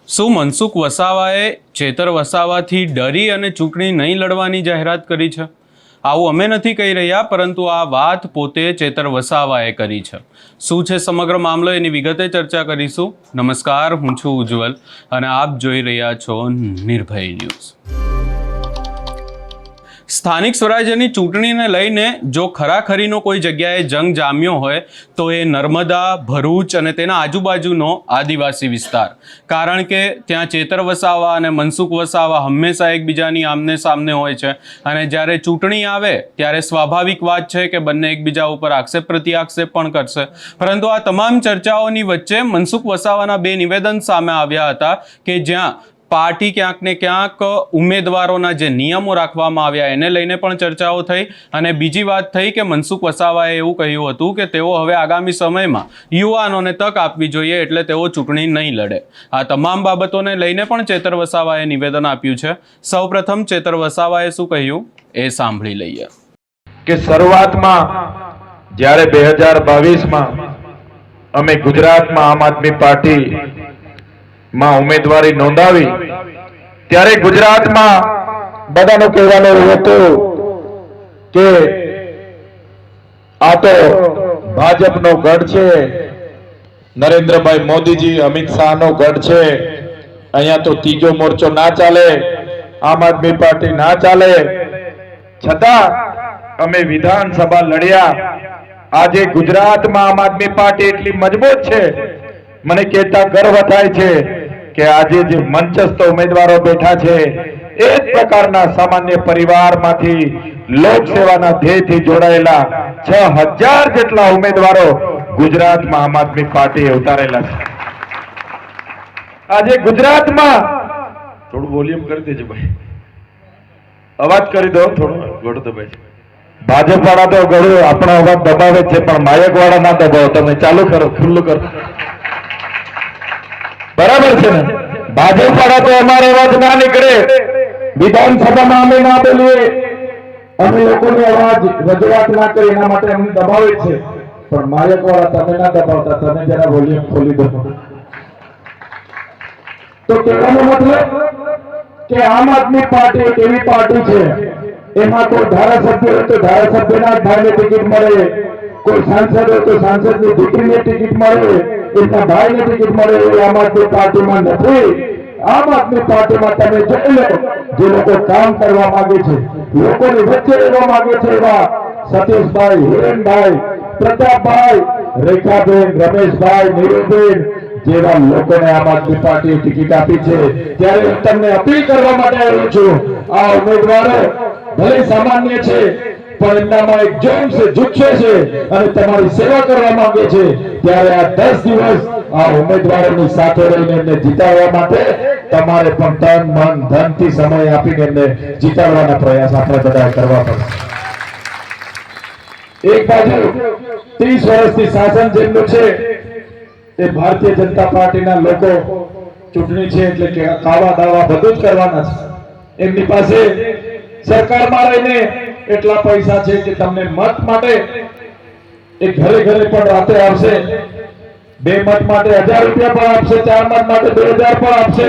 શું મનસુખ વસાવાએ ચેતર વસાવાથી ડરી અને ચૂંટણી નહીં લડવાની જાહેરાત કરી છે? આવું અમે નથી કહી રહ્યા, પરંતુ આ વાત પોતે ચેતર વસાવાએ કરી છે. શું છે સમગ્ર મામલો, એની વિગતે ચર્ચા કરીશું. નમસ્કાર, હું છું ઉજ્જવલ અને આપ જોઈ રહ્યા છો નિર્ભય ન્યૂઝ. સ્થાનિક સ્વરાજ્યની ચૂંટણીને લઈને જો ખરાખરીનો કોઈ જગ્યાએ જંગ જામ્યો હોય તો એ નર્મદા, ભરૂચ અને તેના આજુબાજુનો આદિવાસી વિસ્તાર. કારણ કે ત્યાં ચેતર વસાવા અને મનસુખ વસાવા હંમેશા એકબીજાની આમને સામને હોય છે અને જ્યારે ચૂંટણી આવે ત્યારે સ્વાભાવિક વાત છે કે બંને એકબીજા ઉપર આક્ષેપ પ્રત્યાક્ષેપ પણ કરશે. પરંતુ આ તમામ ચર્ચાઓની વચ્ચે મનસુખ વસાવાના બે નિવેદન સામે આવ્યા હતા કે જ્યાં પાર્ટી ક્યાંક ને ક્યાંક ઉમેદવારોના જે નિયમો રાખવામાં આવ્યા એને લઈને પણ ચર્ચાઓ થઈ. અને બીજી વાત થઈ કે મનસુખ વસાવાએ એવું કહ્યું હતું કે તેઓ હવે આગામી સમયમાં યુવાનોને તક આપવી જોઈએ, એટલે તેઓ ચૂંટણી નહીં લડે. આ તમામ બાબતોને લઈને પણ ચેતર વસાવાએ નિવેદન આપ્યું છે. સૌપ્રથમ ચેતર વસાવાએ શું કહ્યું એ સાંભળી લઈએ. કે શરૂઆતમાં જ્યારે 2022માં અમે ગુજરાતમાં આમ આદમી પાર્ટી માં ઉમેદવારી નોંધાવી ત્યારે ગુજરાતમાં બધાનું કહેવાનું હતું કે આ તો ભાજપનો ગઢ છે, નરેન્દ્રભાઈ મોદીજી, અમિત શાહનો ગઢ છે, અહીંયા તો ત્રીજો મોરચો ના ચાલે, આમ આદમી પાર્ટી ના ચાલે. છતાં અમે વિધાનસભા લડ્યા. આજે ગુજરાતમાં આમ આદમી પાર્ટી એટલી મજબૂત છે, મને કહેતા ગર્વ થાય છે કે આજે જે મંચસ્થ ઉમેદવારો બેઠા છે એ જ પ્રકારના સામાન્ય પરિવારમાંથી લોકસેવાના ધ્યેયથી જોડાયેલા 6000 જેટલા ઉમેદવારો ગુજરાતમાં આમ આદમી પાર્ટીએ ઉતારેલા છે. આજે ગુજરાતમાં થોડું વોલ્યુમ કરી દેજો ભાઈ, અવાજ કરી દો, થોડો ગળો દબાય છે. ભાજપ વાળા તો ગળું આપણો અવાજ દબાવે છે, પણ માયક વાળા ના દબાવો. તમે ચાલુ કરો, ખુલ્લું કરો. બરાબર છે ને? ભાજપ વાળા તો અમારો અવાજ ના નીકળે, વિધાનસભામાં અમે ના બોલીએ, અમે લોકોનો અવાજ રજૂઆત ના કરી, એના માટે અમને દબાવે છે. પણ માયક વાળા તમે ના દબાવતા, તમે જરા વોલ્યુમ ખોલી દો. તો કહેવાનો મતલબ કે આમ આદમી પાર્ટી એક એવી પાર્ટી છે, એમાં કોઈ ધારાસભ્ય હોય તો ધારાસભ્યના જ ભાઈને ટિકિટ મળે, કોઈ સાંસદ હોય તો સાંસદની દીકરીને ટિકિટ મળે, એમના ભાઈને ટિકિટ મળે. એ આમ આદમી પાર્ટીમાં નથી. આમ આદમી પાર્ટીમાં તમે જોઈ લો, જે લોકો કામ કરવા માંગે છે, લોકોની વચ્ચે રહેવા માંગે છે, એવા સતીશભાઈ, હિરેનભાઈ, પ્રતાપભાઈ, રેખાબેન, રમેશભાઈ, નીરુબેન જેવા લોકોને આમ આદમી પાર્ટીએ ટિકિટ આપી છે. ત્યારે હું તમને અપીલ કરવા માટે આવ્યો છું, આ ઉમેદવારો ભલે સામાન્ય છે પણ એમનામાં એક જોમ છે, જુસ્સો છે અને તમારી સેવા કરવા માંગે છે. ત્યારે આ 10 દિવસ આ ઉમેદવારોની સાથે રહીને એમને જીતાડવા માટે તમારે પણ તન, મન, ધનથી સમય આપીને એમને જીતાડવાના પ્રયાસ આપણે બધા કરવા પડશે. એક બાજુ 30 વર્ષથી શાસન જેમનું છે એ ભારતીય જનતા પાર્ટીના લોકો ચૂંટણી છે એટલે કે કાવા દાવા બધું જ કરવાના છે. એમની પાસે સરકારમાં રહીને એટલા પૈસા છે કે તમને મત માટે એક ઘરે ઘરે પણ રાતે આવશે, 2 મત માટે 1000 રૂપિયા પણ આપશે, 4 મત માટે 2000 પણ આપશે.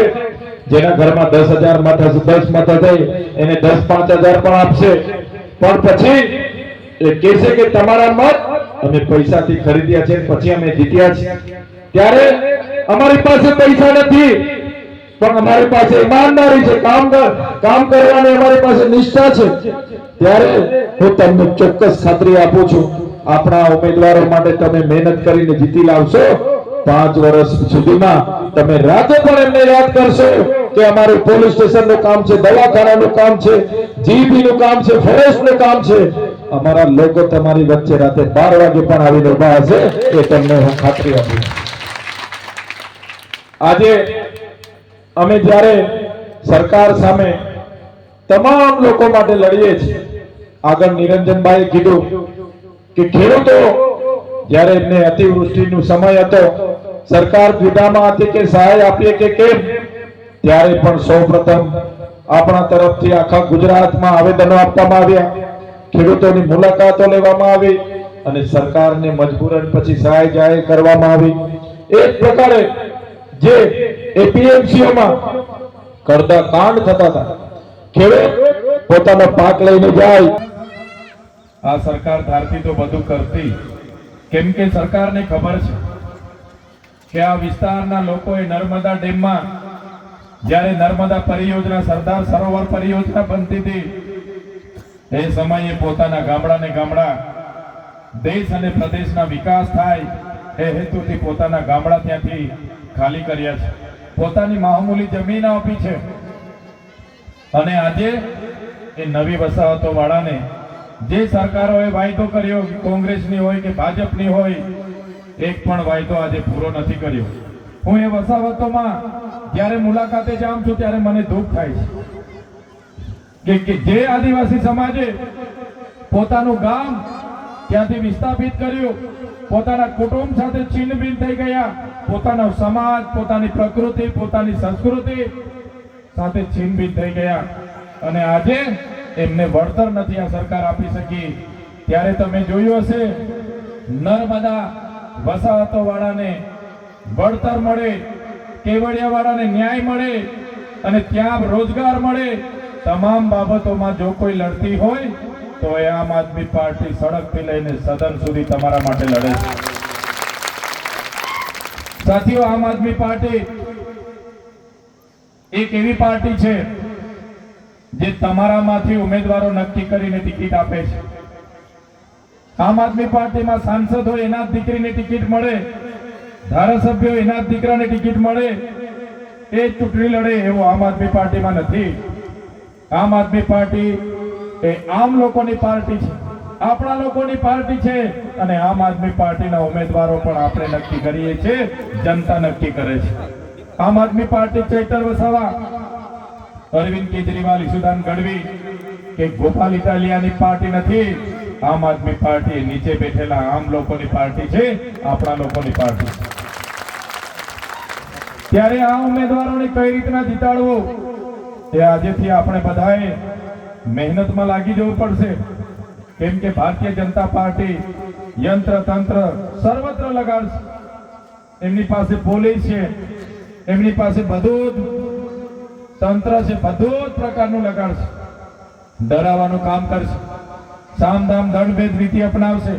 જેના ઘરમાં 10,000 મત હશે, 10 મત હશે, એને 10,000-5,000 પણ આપશે. પણ પછી એ કહેશે કે તમારા મત અમે પૈસાથી ખરીદ્યા છે, પછી અમે જીત્યા છે. ત્યારે અમારી પાસે પૈસા નથી, પણ અમારી પાસે ઈમાનદારી છે, કામ કરવાની અમારી પાસે નિષ્ઠા છે. ત્યારે હું તમને ચોક્કસ ખાતરી આપું છું, આપણા ઉમેદવારો માટે તમે મહેનત કરીને જીતી લાવશો. 5 વર્ષ સુધીમાં તમે રાતે પણ એમને યાદ કરશો કે અમારું પોલીસ સ્ટેશનનું કામ છે, દવાખાનાનું કામ છે, જીબીનું કામ છે, ફોરેસ્ટનું કામ છે. અમારા લોકો તમારી વચ્ચે રાતે 12 વાગે પણ આવીને ઉભા હશે, એ તમને હું ખાતરી આપું. આજે અમે જ્યારે સરકાર સામે તમામ લોકો માટે લડીએ છીએ, આગળ નિરંજનભાઈએ કીધું કે ખેડૂતો જ્યારે એમને અતિવૃષ્ટિનો સમય હતો, સરકાર દ્વિધામાં હતી કે સહાય આપીએ કે કેમ, ત્યારે પણ સૌપ્રથમ આપણા તરફથી આખા ગુજરાતમાં આવેદનો આપવામાં આવ્યા, ખેડૂતોની મુલાકાતો લેવામાં આવી અને સરકારને મજબૂરન પછી સહાય જાહેર કરવામાં આવી. એક પ્રકારે જે એપીએમસીઓમાં કરતા કાંડ થતા હતા, ખેડૂત પોતાનો પાક લઈને જાય, આ સરકાર ધારતી તો બધું કરતી, કેમ કે સરકારને ખબર છે કે આ વિસ્તારના લોકોએ નર્મદા ડેમમાં જ્યારે નર્મદા પરિયોજના સરદાર સરોવર પરિયોજના બનતી હતી એ સમયે પોતાના ગામડાને ગામડા દેશ અને પ્રદેશના વિકાસ થાય એ હેતુથી પોતાના ગામડા ત્યાંથી ખાલી કર્યા છે, પોતાની મામૂલી જમીન આપી છે અને આજે એ નવી વસાહતો વાળાને જે સરકારોએ વાયદો કર્યો, કોંગ્રેસની હોય કે ભાજપની હોય, એક પણ વાયદો આજે પૂરો નથી કર્યો. હું એ વસાહતોમાં જ્યારે મુલાકાતે જાઉં છું ત્યારે મને દુઃખ થાય છે કે જે આદિવાસી સમાજે પોતાનું ગામ ત્યાંથી વિસ્થાપિત કર્યું, પોતાના કુટુંબ સાથે છિન્નભિન્ન થઈ ગયા, પોતાનો સમાજ, પોતાની પ્રકૃતિ, પોતાની સંસ્કૃતિ સાથે છિન્નભિન્ન થઈ ગયા અને આજે એમને વળતર નથી આ સરકાર આપી શકી. ત્યારે તમે જોયું હશે નર્મદા વસાહતો વાળાને વળતર મળે, કેવડિયા વાળાને ન્યાય મળે અને ત્યાં રોજગાર મળે, તમામ બાબતોમાં જો કોઈ લડતી હોય તો એ આમ આદમી પાર્ટી સડકથી લઈને સદન સુધી તમારા માટે લડે છે. સાથીઓ, આમ આદમી પાર્ટી એક એવી પાર્ટી છે જે તમારામાંથી ઉમેદવારો નક્કી કરીને ટિકિટ આપે છે. આમ આદમી પાર્ટીમાં સાંસદ હોય એના જ દીકરીને ટિકિટ મળે, ધારાસભ્યો એના જ દીકરાને ટિકિટ મળે, એ ચૂંટણી લડે એવું આમ આદમી પાર્ટીમાં નથી. આમ આદમી પાર્ટી એ આમ લોકોની પાર્ટી છે, આપણા લોકોની પાર્ટી છે અને આમ આદમી પાર્ટીના ઉમેદવારો પણ આપણે નક્કી કરીએ છીએ, જનતા નક્કી કરે છે. આમ આદમી પાર્ટી ચૈતર વસાવા, અરવિંદ કેજરીવાલ, ઈસુદાન ગઢવી કે ગોપાલ ઇટાલિયાની પાર્ટી નથી. આમ આદમી પાર્ટી નીચે બેઠેલા આમ લોકોની પાર્ટી છે, આપણા લોકોની પાર્ટી છે. ત્યારે આ ઉમેદવારોને કઈ રીતના જીતાડવું એ આજેથી આપણે બધાએ મહેનતમાં લાગી જવું પડશે, કેમ કે ભારતીય જનતા પાર્ટી યંત્ર તંત્ર સર્વત્ર લગાડશે. એમની પાસે પોલીસ છે, એમની પાસે બધું જ તંત્ર છે, બધું જ પ્રકારનું લગાડશે, ડરાવવાનું કામ કરશે, સામધામ દંડભેદ નીતિ અપનાવશે.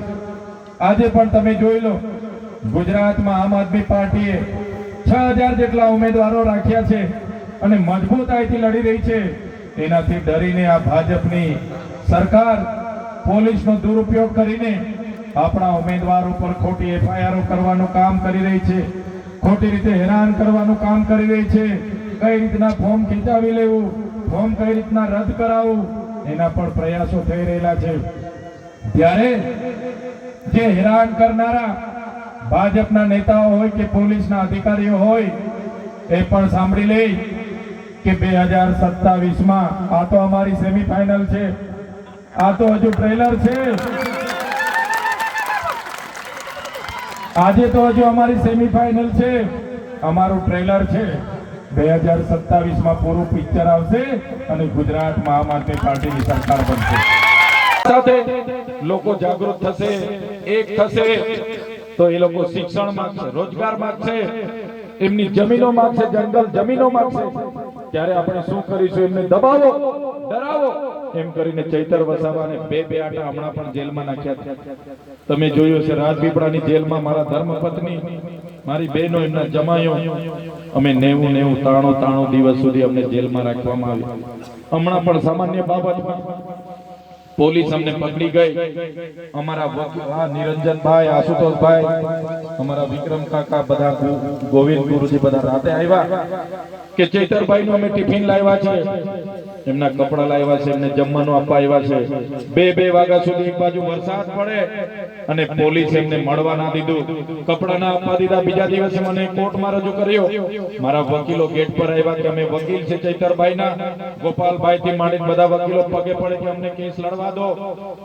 આજે પણ તમે જોઈ લો, ગુજરાતમાં આમ આદમી પાર્ટીએ 6000 જેટલા ઉમેદવારો રાખ્યા છે અને મજબૂતાઈથી લડી રહી છે. એનાથી ડરીને આ ભાજપની સરકાર પોલીસનો દુરુપયોગ કરીને આપણા ઉમેદવારો પર ખોટી એફઆઈઆર કરવાનું કામ કરી રહી છે, ખોટી રીતે હેરાન કરવાનું કામ કરી રહી છે. કઈ રીતના ફોર્મ ખેંચાવી લેવું, ફોર્મ કઈ રીતના રદ કરાવવું, એના પણ પ્રયાસો થઈ રહેલા છે. ત્યારે જે હેરાન કરનારા ભાજપના નેતાઓ હોય કે પોલીસના અધિકારીઓ હોય એ પણ સાંભળી લે કે 2027માં આ તો અમારી સેમીફાઇનલ છે, આ તો હજુ ટ્રેલર છે, આજે તો હજુ અમારી સેમીફાઇનલ છે, અમારું ટ્રેલર છે. 2027માં પૂરું પિક્ચર આવશે અને ગુજરાતમાં આમ આદમી પાર્ટીની સરકાર બનશે. સાથે લોકો જાગૃત થશે, એક થશે તો એ લોકો શિક્ષણ માંગશે, રોજગાર માંગશે, એમની જમીનો માંગશે, જંગલ જમીનો માંગશે. ત્યારે આપણે શું કરીશું? એમને દબાવો, ડરાવો એમ કરીને ચૈતર વસાવાને બે આટા હમણાં પણ જેલમાં નાખ્યા. તમે જોયું છે રાજપીપળાની જેલમાં મારા ધર્મપત્ની, મારી બહેનો, એમના જમાયો, અમે 93 દિવસ સુધી અમને જેલમાં રાખવામાં આવ્યા. હમણાં પણ સામાન્ય બાબતમાં પોલીસ અમને પકડી ગઈ. અમારા નિરંજનભાઈ, આશુતોષભાઈ, અમારા વિક્રમ કાકા, બધા ગોવિંદ ગુરુજી બધા રાતે આવ્યા કે ચૈતરભાઈ નું અમે ટિફિન લાવ્યા છે, એમના કપડા લાવ્યા છે, એમને જમવાનું આપવા આવ્યા છે. 2 વાગ્યા સુધી એક બાજુ વરસાદ પડે અને પોલીસ એમને મળવા ના દીધું, કપડા ના આપવા દીધા. બીજા દિવસે મને કોર્ટમાં રજૂ કર્યો. મારા વકીલો ગેટ પર આવ્યા કે અમે વકીલ છે ચૈતરભાઈ ના, ગોપાલભાઈ થી માંડીને બધા વકીલો પગે પડે કે અમને કેસ લડવા દો.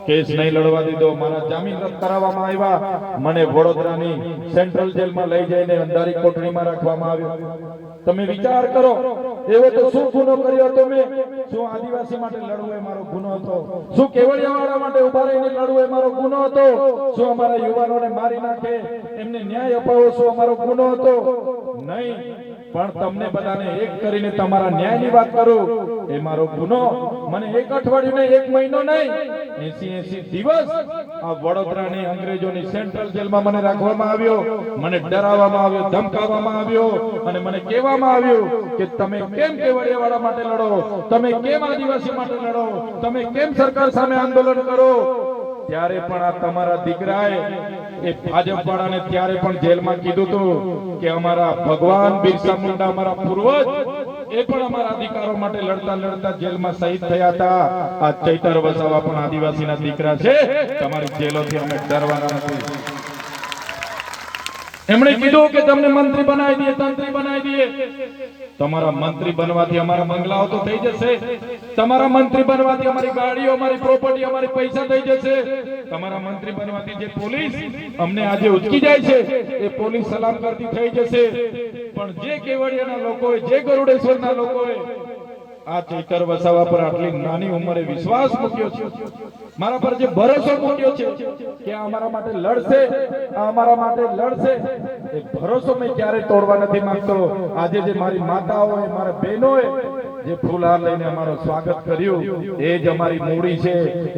કેસ નહીં લડવા દીધો. મારા જામીન રદ કરાવવામાં આવ્યા. મને વડોદરાની સેન્ટ્રલ જેલમાં લઈ જઈને અંધારી કોટડીમાં રાખવામાં આવ્યો. તમે વિચાર કરો, એવો તો શું ગુનો કર્યો તમે? શું આદિવાસી માટે લડવું એ મારો ગુનો હતો? શું કેવડિયાવાળા માટે ઉભા રહીને લડવું એ મારો ગુનો હતો? શું અમારા યુવાનોને મારી નાખે એમને ન્યાય અપાવવો શું અમારો ગુનો હતો? નહીં. પણ તમને બધાને એક કરીને તમારા ન્યાયની વાત કરું, એ મારો ગુનો. મને એક અઠવાડિયું નહીં, એક મહિનો નહીં, 80 દિવસ આ વડોદરાની અંગ્રેજોની સેન્ટ્રલ જેલમાં મને રાખવામાં આવ્યો. મને ડરાવવામાં આવ્યો, ધમકાવવામાં આવ્યો અને મને કહેવામાં આવ્યું કે તમે કેમ કેવડિયાવાળા માટે લડો, તમે કેમ આદિવાસી માટે લડો, તમે કેમ સરકાર સામે આંદોલન કરો. ત્યારે પણ આ તમારા દીકરાએ એ ભાજપ વાળાને ત્યારે પણ જેલમાં કીધું હતું કે અમારા ભગવાન બિરસા મુંડા, અમારા પૂર્વજ, એ પણ અમારા અધિકારો માટે લડતા લડતા જેલમાં શહીદ થયા હતા. આ ચૈતર વસાવા પણ આદિવાસીના દીકરા છે. તમારી જેલોથી અમે ડરવાના નથી. એમણે કીધું કે તમને મંત્રી બનાવી દઈએ, તંત્રી બનાવી દઈએ. તમારા મંત્રી બનવાથી અમારા બંગલાઓ તો થઈ જશે, તમારા મંત્રી બનવાથી અમારી ગાડીઓ, અમારી પ્રોપર્ટી, અમારી પૈસા થઈ જશે. તમારા મંત્રી બનવાથી જે પોલીસ અમને આજે ઉચકી જાય છે એ પોલીસ સલામ કરતી થઈ જશે. પણ જે કેવડિયાના લોકોએ, જે ગરુડેશ્વરના લોકોએ આ ચૈતર વસાવા પર આટલી નાની ઉંમરે વિશ્વાસ મૂક્યો છે, મારા પર જે ભરોસો મૂક્યો છે કે આ અમારા માટે લડશે, આ અમારા માટે લડશે, એ ભરોસો મેં ક્યારે તોડવા નથી માંગતો. આજે જે મારી માતાઓએ, મારા બહેનોએ જે ફૂલહાર લઈને અમારું સ્વાગત કર્યું, એ જ અમારી મૂડી છે,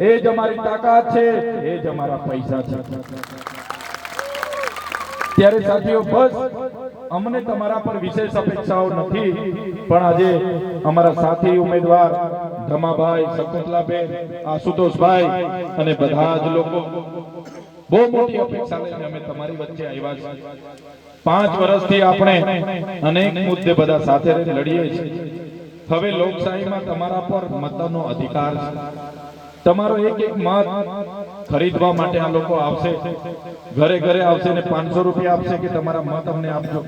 એ જ અમારી તાકાત છે, એ જ અમારા પૈસા છે. ત્યારે સાથીઓ, બસ અમને તમારા પર વિશેષ અપેક્ષાઓ નથી, પણ આજે અમારા સાથી ઉમેદવાર ધમાભાઈ, શકુંતલાબેન, આશુતોષભાઈ અને બધા જ લોકો બહુ મોટી અપેક્ષા લઈને અમે તમારી વચ્ચે આવ્યા છીએ. 5 વર્ષથી આપણે અનેક મુદ્દે બધા સાથે લડીએ છીએ. હવે લોકશાહીમાં તમારા પર મતનો અધિકાર છે. તમારો એક એક મત ખરીદવા માટે આ લોકો આવશે, ઘરે ઘરે આવશે ને 500 રૂપિયા આપશે કે તમારા મત અમને આપજો.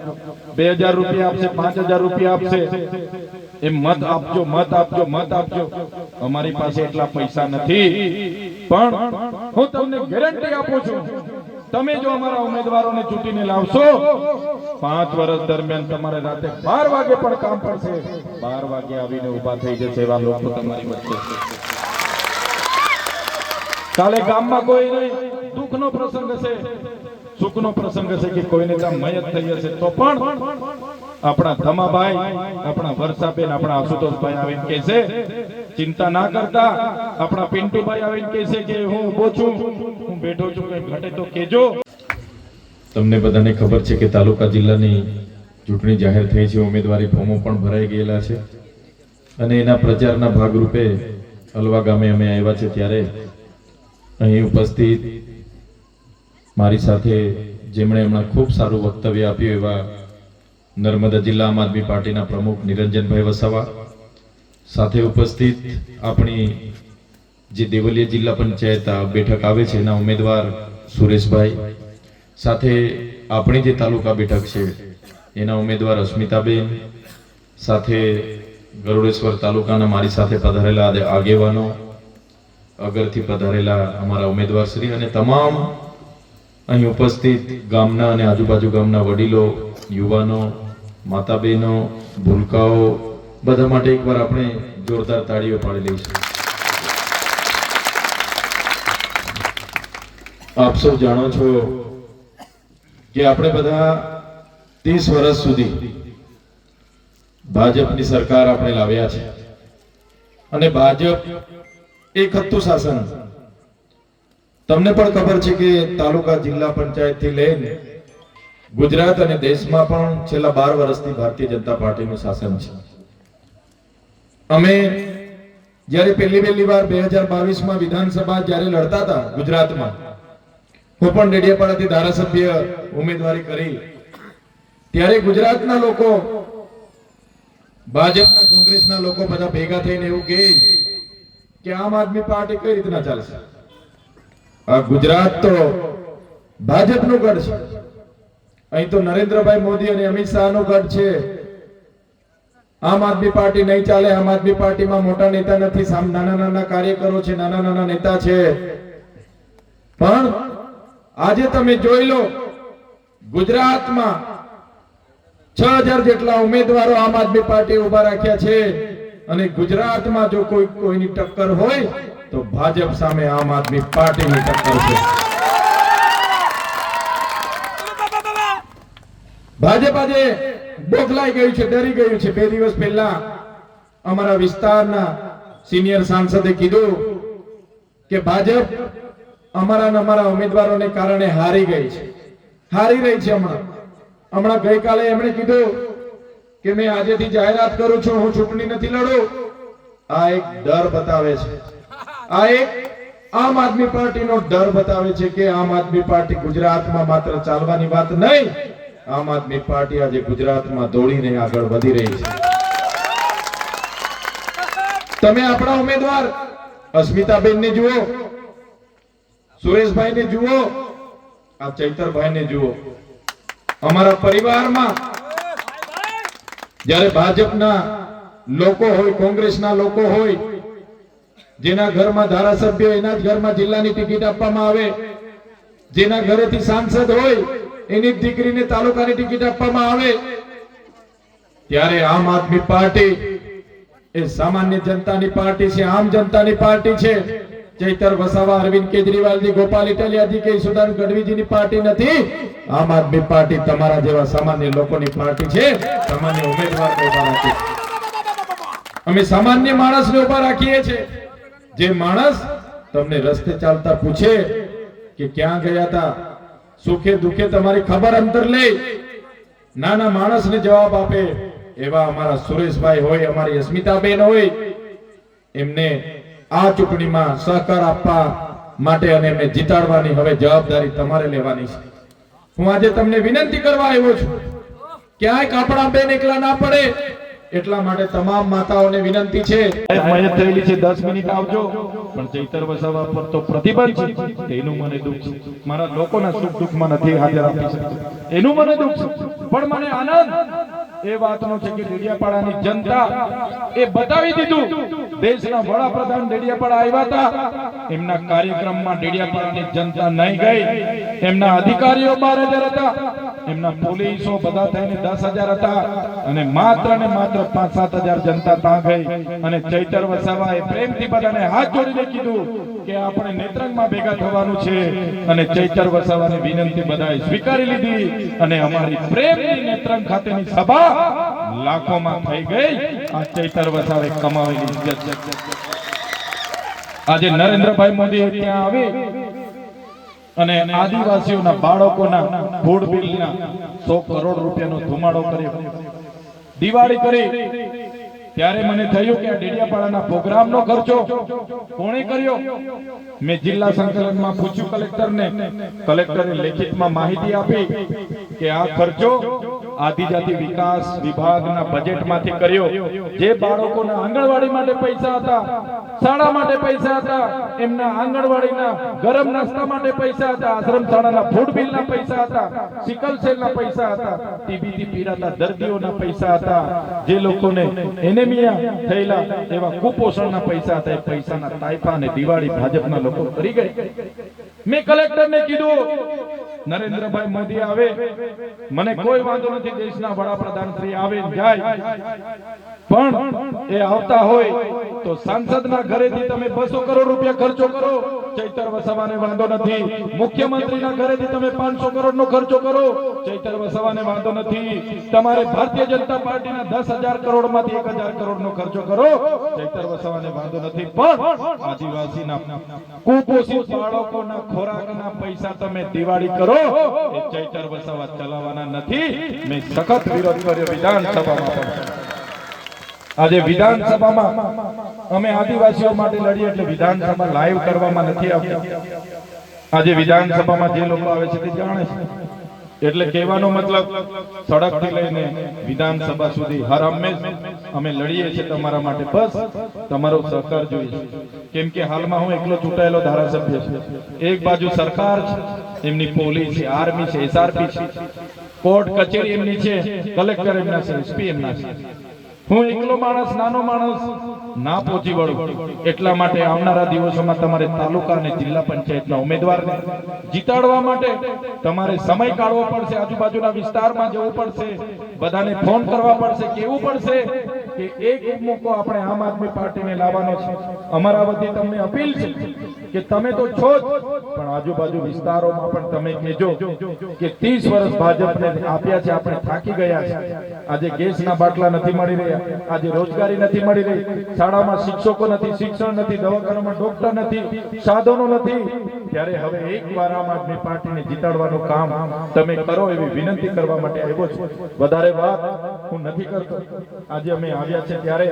2000 રૂપિયા આપશે, 5000 રૂપિયા આપશે. એ મત આપજો, મત આપજો, મત આપજો. અમારી પાસે એટલા પૈસા નથી, પણ હું તમને ગેરંટી આપું છું, તમે જો અમારા ઉમેદવારોને ચૂંટીને લાવશો, 5 વર્ષ દરમિયાન તમારે રાતે 12 વાગે પણ કામ પડશે, 12 વાગે આવીને ઉભા થઈ જશે એવા લોકો તમારી વચ્ચે છે. કાલે ગામમાં કોઈ નહીં, દુઃખનો પ્રસંગ હશે, સુખનો પ્રસંગ હશે કે કોઈને ત્યાં મયત થઈ હશે, તો પણ આપણા ધમાભાઈ, આપણા વર્ષાબેન, આપણા આશુતોષભાઈ આવીને કહેશે ચિંતા ના કરતા. આપણા પિન્ટુભાઈ આવીને કહેશે કે હું ઉભો છું, હું બેઠો છું, કઈ ઘટે તો કહેજો. તમને બધાને ખબર છે કે તાલુકા જિલ્લાની ચૂંટણી જાહેર થઈ છે, ઉમેદવારી ફોર્મો પણ ભરાઈ ગયેલા છે અને એના પ્રચારના ભાગરૂપે અલવા ગામે અમે આવ્યા છે. ત્યારે અહીં ઉપસ્થિત મારી સાથે જેમણે હમણાં ખૂબ સારું વક્તવ્ય આપ્યું એવા નર્મદા જિલ્લા આમ આદમી પાર્ટીના પ્રમુખ નિરંજનભાઈ વસાવા, સાથે ઉપસ્થિત આપણી જે દેવલિયા જિલ્લા પંચાયત બેઠક આવે છે એના ઉમેદવાર સુરેશભાઈ, સાથે આપણી જે તાલુકા બેઠક છે એના ઉમેદવાર અસ્મિતાબેન, સાથે ગરુડેશ્વર તાલુકાના મારી સાથે પધારેલા આગેવાનો, અગરથી પધારેલા અમારા ઉમેદવાર શ્રી અને તમામ અહીં ઉપસ્થિત ગામના અને આજુબાજુ ગામના વડીલો, યુવાનો, માતા બહેનો, ભૂલકાઓ, બધા માટે એકવાર આપણે જોરદાર તાળીઓ પાડી લઈશું. આપ સૌ જાણો છો કે આપણે બધા 30 વર્ષ સુધી ભાજપની સરકાર આપણે લાવ્યા છે અને ભાજપ એક હતું શાસન. તમને પણ ખબર છે કે તાલુકા જિલ્લા પંચાયત થી લઈને ગુજરાત અને દેશમાં પણ છેલ્લા 12 વર્ષથી ભારતીય જનતા પાર્ટીનું શાસન છે. અમે જ્યારે પહેલી વાર 2022માં વિધાનસભા જ્યારે લડતા હતા ગુજરાતમાં, હું પણ ડેડિયાપાડાથી ધારાસભ્ય ઉમેદવારી કરી, ત્યારે ગુજરાતના લોકો, ભાજપના, કોંગ્રેસના લોકો બધા ભેગા થઈને એવું કહે કે આમ આદમી પાર્ટી કઈ રીતના ચાલશે. આ ગુજરાત તો ભાજપનું ગઢ છે, અહીં તો નરેન્દ્રભાઈ મોદી અને અમિત શાહનું ગઢ છે. આમ આદમી પાર્ટી નહીં ચાલે. આમ આદમી પાર્ટીમાં મોટા નેતા નથી, નાના નાના કાર્યકરો છે, નાના નાના નેતા છે. પણ આજે તમે જોઈ લો, ગુજરાતમાં 6000 જેટલા ઉમેદવારો આમ આદમી પાર્ટી ઉભા રાખ્યા છે અને ગુજરાતમાં જો કોઈની ટક્કર હોય તો ભાજપ સામે આમ આદમી પાર્ટીની ટક્કર છે. ભાજપ આજે બોખલાઈ ગયું છે, ડરી ગયું છે. 2 દિવસ પહેલા અમારા વિસ્તારના સિનિયર સાંસદે કીધું કે ભાજપ અમારા ઉમેદવારોને કારણે હારી ગઈ છે, હારી રહી છે. હમણાં ગઈકાલે એમણે કીધું કે મેં આજેથી જાહેરાત કરું છું, હું ચૂંટણી નથી લડું. આ એક ડર બતાવે છે, આ એક આમ આદમી પાર્ટીનો ડર બતાવે છે કે આમ આદમી પાર્ટી ગુજરાતમાં માત્ર ચાલવાની વાત નહીં, આમ આદમી પાર્ટી આજે ગુજરાતમાં દોડીને આગળ વધી રહી છે. તમે આપણા ઉમેદવાર અસ્મિતાબેનને જુઓ, સુરેશભાઈને જુઓ, આ ચૈતરભાઈને જુઓ. અમારા પરિવારમાં જ્યારે ભાજપના લોકો હોય, કોંગ્રેસના લોકો હોય, જેના ઘરમાં ધારાસભ્ય એના જ ઘરમાં જિલ્લાની ટિકિટ આપવામાં આવે, જેના ઘરેથી સાંસદ હોય એની જ દીકરીને તાલુકાની ટિકિટ આપવામાં આવે, ત્યારે આમ આદમી પાર્ટી એ સામાન્ય જનતાની પાર્ટી છે, આમ જનતાની પાર્ટી છે. ચૈતર વસાવા, અરવિંદ કેજરીવાલજી, ગોપાલ ઇટાલિયાજી કે સુદાન ગઢવીજીની પાર્ટી નથી. આમ આદમી પાર્ટી તમારા જેવા સામાન્ય લોકોની પાર્ટી છે. સામાન્ય ઉમેદવારને ઉભા રાખીએ, અમે સામાન્ય માણસને ઉભા રાખીએ છીએ. જે માણસ તમને રસ્તે ચાલતા પૂછે કે ક્યાં ગયા હતા, સુખે દુખે તમારી ખબર અંતર લે, નાના માણસને જવાબ આપે, એવા અમારા સુરેશભાઈ હોય, અમારી અસ્મિતાબેન હોય, એમને આ ચૂંટણીમાં સહકાર આપવા માટે અને એમને જીતાડવાની હવે જવાબદારી તમારે લેવાની છે. હું આજે તમને વિનંતી કરવા આવ્યો છું, ક્યાંય આપણા બેન એકલા ના પડે, એટલા માટે તમામ માતાઓને વિનંતી છે. મહેનત થયેલી છે, 10 મિનિટ આવજો, પણ ચૈતર વસાવા પર તો પ્રતિબંધ છે. તેનું મને દુઃખ છે, મારા લોકોના સુખ દુઃખમાં નથી હાજર આપી શકતો, એનું મને દુઃખ છે. પણ મને આનંદ એ વાતનો છે કે ડેડિયાપાડાની જનતા એ બતાવી દીધું. દેશના વડાપ્રધાન ડેડિયાપાડા આવ્યા હતા, એમના કાર્યક્રમમાં ડેડિયાપાડાની જનતા નહીં ગઈ, એમના અધિકારીઓ 12,000 હતા, એમના પોલીસો બધા થઈને 10,000 હતા, અને માત્ર ને માત્ર 5-7,000 જનતા ત્યાં ગઈ. અને ચૈતર વસાવાએ પ્રેમથી બધાને હાથ જોડીને કીધું કે આપણે નેત્રંગમાં ભેગા થવાનું છે, અને ચૈતર વસાવાની વિનંતી બધાએ સ્વીકારી લીધી, અને અમારી પ્રેમની નેત્રંગ ખાતેની સભા લાખોમાં થઈ ગઈ. આ ચૈતર વસાવે કમાવેલી ઇજ્જત. આજે નરેન્દ્રભાઈ મોદી ત્યાં આવી અને આદિવાસીઓના બાળકોના ફૂડ બિલના 100 કરોડ રૂપિયાનો ધુમાડો કર્યો, દિવાળી કરી. ત્યારે મને થયું કે આ ડેડિયાપાડાના પ્રોગ્રામનો ખર્ચો કોણે કર્યો? મેં જિલ્લા સંકલનમાં પૂછ્યું કલેક્ટરને. કલેક્ટરે લેખિતમાં માહિતી આપી કે આ ખર્ચો આદિજાતિ વિકાસ વિભાગના બજેટમાંથી કર્યો. જે બાળકોના આંગણવાડી માટે પૈસા હતા, શાળા માટે પૈસા હતા, એમના આંગણવાડીના ગરમ નાસ્તા માટે પૈસા હતા, આશ્રમ શાળાના ફૂડ બિલના પૈસા હતા, સિકલ સેલના પૈસા હતા, ટીબીથી પીડાતા દર્દીઓના પૈસા હતા, જે લોકોને એનેમિયા થયેલા એવા કુપોષણના પૈસા હતા. એ પૈસાના તાઇફા અને દિવાળી ભાજપના લોકો કરી ગઈ. મેં કલેક્ટરને કીધું નરેન્દ્રભાઈ મોદી આવે, મને કોઈ વાંધો નથી, દેશના વડાપ્રધાન શ્રી આવે જાય, પણ એ આવતા હોય તો સાંસદના ઘરેથી તમે 200 કરોડ રૂપિયા ખર્ચો કરો, ચૈતર વસાવાને વાંધો નથી. મુખ્યમંત્રીના ઘરેથી તમે 500 કરોડનો ખર્ચો કરો, ચૈતર વસાવાને વાંધો નથી. તમારે ભારતીય જનતા પાર્ટીના 10,000 કરોડમાંથી 1,000 કરોડનો ખર્ચો કરો, ચૈતર વસાવાને વાંધો નથી. પણ આદિવાસીના કુપોષિત બાળકોના ખોરાકના પૈસા તમે દિવાળી કરો, એ ચૈતર વસાવા ચલાવવાના નથી. મેં સખત વિરોધ કર્યો વિધાનસભામાં. આજે વિધાનસભામાં અમે આદિવાસીઓ માટે લડીએ એટલે વિધાનસભા લાઈવ કરવામાં નથી આવતી. આજે વિધાનસભામાં જે લોકો આવે છે તે જાણે છે, એટલે કહેવાનો મતલબ સડકથી લઈને વિધાનસભા સુધી હર હંમેશ અમે લડીએ છીએ તમારા માટે. બસ તમારો સહકાર જોઈએ, કેમ કે હાલમાં હું એકલો ચૂંટાયેલો ધારાસભ્ય છું. એક બાજુ સરકાર છે, એમની પોલીસ છે, આર્મી છે, એસઆરપી છે, કોર્ટ કચેરી એમની છે, કલેક્ટર એમના છે, એસપી એમના છે. હું એકલો માણસ, નાનો માણસ ના પહોંચી વળું. એટલા માટે આવનારા દિવસોમાં તમારે તાલુકા અને જિલ્લા પંચાયતના ઉમેદવારને જીતાડવા માટે તમારે સમય કાઢવો પડશે, આજુબાજુના વિસ્તારમાં જવું પડશે, બધાને ફોન કરવા પડશે, કહેવું પડશે કે એક મોકો આપણે આમ આદમી પાર્ટીને લાવવાનો છે. અમારા વતી તમને અપીલ છે કે તમે તો છો જ, પણ આજુબાજુ વિસ્તારોમાં પણ તમે કહેજો કે 30 વર્ષ ભાજપને આપ્યા છે, આપણે થાકી ગયા છે. આજે ગેસના બાટલા નથી મળી રહ્યા, આજે રોજગારી નથી મળી રહી, શાળામાં શિક્ષકો નથી, શિક્ષણ નથી, દવાખાનામાં ડોક્ટર નથી, સાધનો નથી. ત્યારે હવે એકવાર આમ આદમી પાર્ટીને જીતાડવાનું કામ તમે કરો એવી વિનંતી કરવા માટે આવ્યો છું. વધારે વાત હું નથી કરતો. આજે અમે આવ્યા છે ત્યારે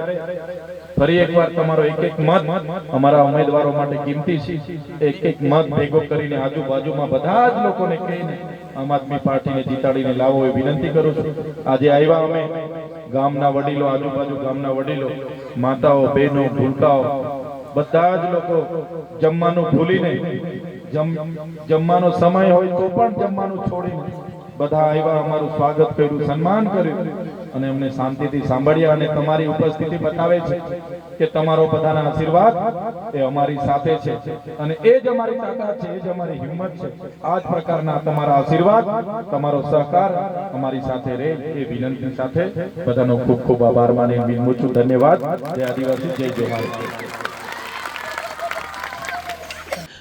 ફરી એકવાર તમારો એક એક મત અમારા ઉમેદવારો માટે કિંમતી છે. એક એક મત ભેગો કરીને આજુબાજુમાં બધા જ લોકોને કહીને આમ આદમી પાર્ટીને જીતાડીને લાવો એ વિનંતી કરું છું. આજે આવ્યા અમે ગામના વડીલો, આજુબાજુ ગામના વડીલો, માતાઓ, બહેનો, ભૂલકાઓ, બધા જ લોકો જમવાનું ભૂલીને જમવાનો સમય હોય તો પણ જમવાનું છોડીને બધા આવ્યા, અમારું સ્વાગત કર્યું, સન્માન કર્યું અને અમને શાંતિથી સાંભળ્યા. અને તમારી ઉપસ્થિતિ બતાવે છે કે તમારો બધાના આશીર્વાદ એ અમારી સાથે છે અને એ જ અમારી તાકાત છે, એ જ અમારી હિંમત છે. આ જ પ્રકારના તમારા આશીર્વાદ, તમારો સહકાર અમારી સાથે રહે એ વિનંતી સાથે બધાનો ખૂબ ખૂબ આભાર માની વિનમું છું. ધન્યવાદ. જય આદિવાસી, જય જોહાર.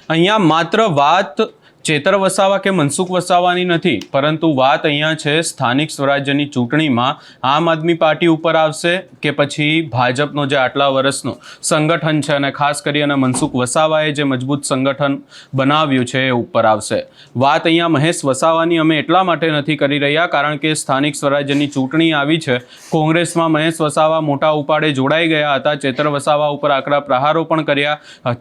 અહીંયા માત્ર વાત ચેતર વસાવા કે મનસુખ વસાવાની નથી, પરંતુ વાત અહીંયા છે સ્થાનિક સ્વરાજ્યની ચૂંટણીમાં આમ આદમી પાર્ટી ઉપર આવશે કે પછી ભાજપનો જે આટલા વર્ષનું સંગઠન છે અને ખાસ કરી અને મનસુખ વસાવાએ જે મજબૂત સંગઠન બનાવ્યું છે એ ઉપર આવશે. વાત અહીંયા મહેશ વસાવાની અમે એટલા માટે નથી કરી રહ્યા કારણ કે સ્થાનિક સ્વરાજ્યની ચૂંટણી આવી છે. કોંગ્રેસમાં મહેશ વસાવા મોટા ઉપાડે જોડાઈ ગયા હતા, ચેતર વસાવા ઉપર આકરા પ્રહારો પણ કર્યા.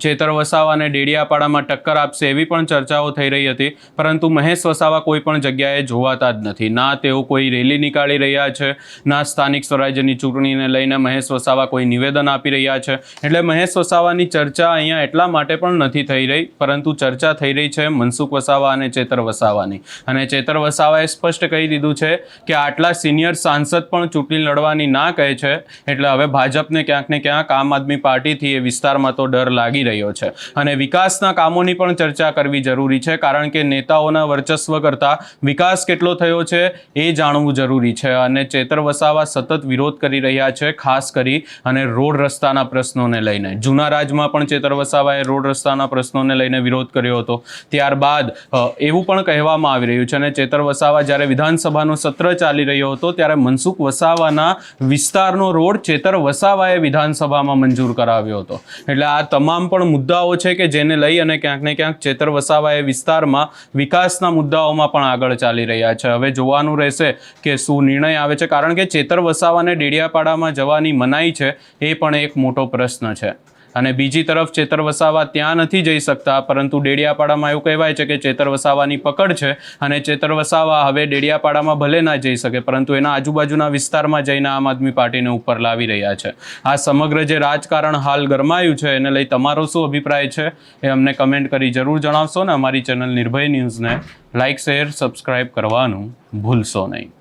ચેતર વસાવાને ડેડિયાપાડામાં ટક્કર આપશે એવી પણ ચર્ચાઓ થઈ રહી હતી, પરંતુ મહેશ વસાવા કોઈ પણ જગ્યાએ જોવાતા જ નથી. ના તેઓ કોઈ રેલી નીકાળી રહ્યા છે, ના સ્થાનિક સ્વરાજ્યની ચૂંટણીને લઈને મહેશ વસાવા કોઈ નિવેદન આપી રહ્યા છે. એટલે મહેશ વસાવાની ચર્ચા અહીંયા એટલા માટે પણ નથી થઈ રહી, પરંતુ ચર્ચા થઈ રહી છે મનસુખ વસાવા અને ચેતર વસાવાની. અને ચેતર વસાવાએ સ્પષ્ટ કહી દીધું છે કે આટલા સિનિયર સાંસદ પણ ચૂંટણી લડવાની ના કહે છે, એટલે હવે ભાજપને ક્યાંક ને ક્યાંક આમ આદમી પાર્ટીથી એ વિસ્તારમાં તો ડર લાગી રહ્યો છે. અને વિકાસના કામોની પણ ચર્ચા કરવી જરૂરી છે, કારણ કે નેતાઓના વર્ચસ્વ કરતાં વિકાસ કેટલો થયો છે એ જાણવું જરૂરી છે. અને ચેતર વસાવા સતત વિરોધ કરી રહ્યા છે, ખાસ કરી અને રોડ રસ્તાના પ્રશ્નોને લઈને. જૂના રાજમાં પણ ચેતર વસાવાએ રોડ રસ્તાના પ્રશ્નોને લઈને વિરોધ કર્યો હતો. ત્યારબાદ એવું પણ કહેવામાં આવી રહ્યું છે અને ચેતર વસાવા જ્યારે વિધાનસભાનું સત્ર ચાલી રહ્યો હતો ત્યારે મનસુખ વસાવાના વિસ્તારનો રોડ ચેતર વસાવાએ વિધાનસભામાં મંજૂર કરાવ્યો હતો. એટલે આ તમામ પણ મુદ્દાઓ છે કે જેને લઈ અને ક્યાંક ને ક્યાંક ચેતર વસાવાએ વિસ્તારમાં વિકાસના મુદ્દાઓમાં પણ આગળ ચાલી રહ્યા છે. હવે જોવાનું રહેશે કે શું નિર્ણય આવે છે, કારણ કે ચેતર વસાવાને ડેડિયાપાડામાં જવાની મનાઈ છે એ પણ એક મોટો પ્રશ્ન છે. અને બીજી તરફ ચેતર વસાવા ત્યાં નથી જઈ શકતા, પરંતુ ડેડિયાપાડામાં એવું કહેવાય છે કે ચેતર વસાવાની પકડ છે અને ચેતર વસાવા હવે ડેડિયાપાડામાં ભલે ના જઈ શકે, પરંતુ એના આજુબાજુના વિસ્તારમાં જઈને આમ આદમી પાર્ટીને ઉપર લાવી રહ્યા છે. આ સમગ્ર જે રાજકારણ હાલ ગરમાયું છે એને લઈ તમારો શું અભિપ્રાય છે એ અમને કમેન્ટ કરી જરૂર જણાવશો ને અમારી ચેનલ નિર્ભય ન્યૂઝને લાઇક, શેર, સબસ્ક્રાઇબ કરવાનું ભૂલશો નહીં.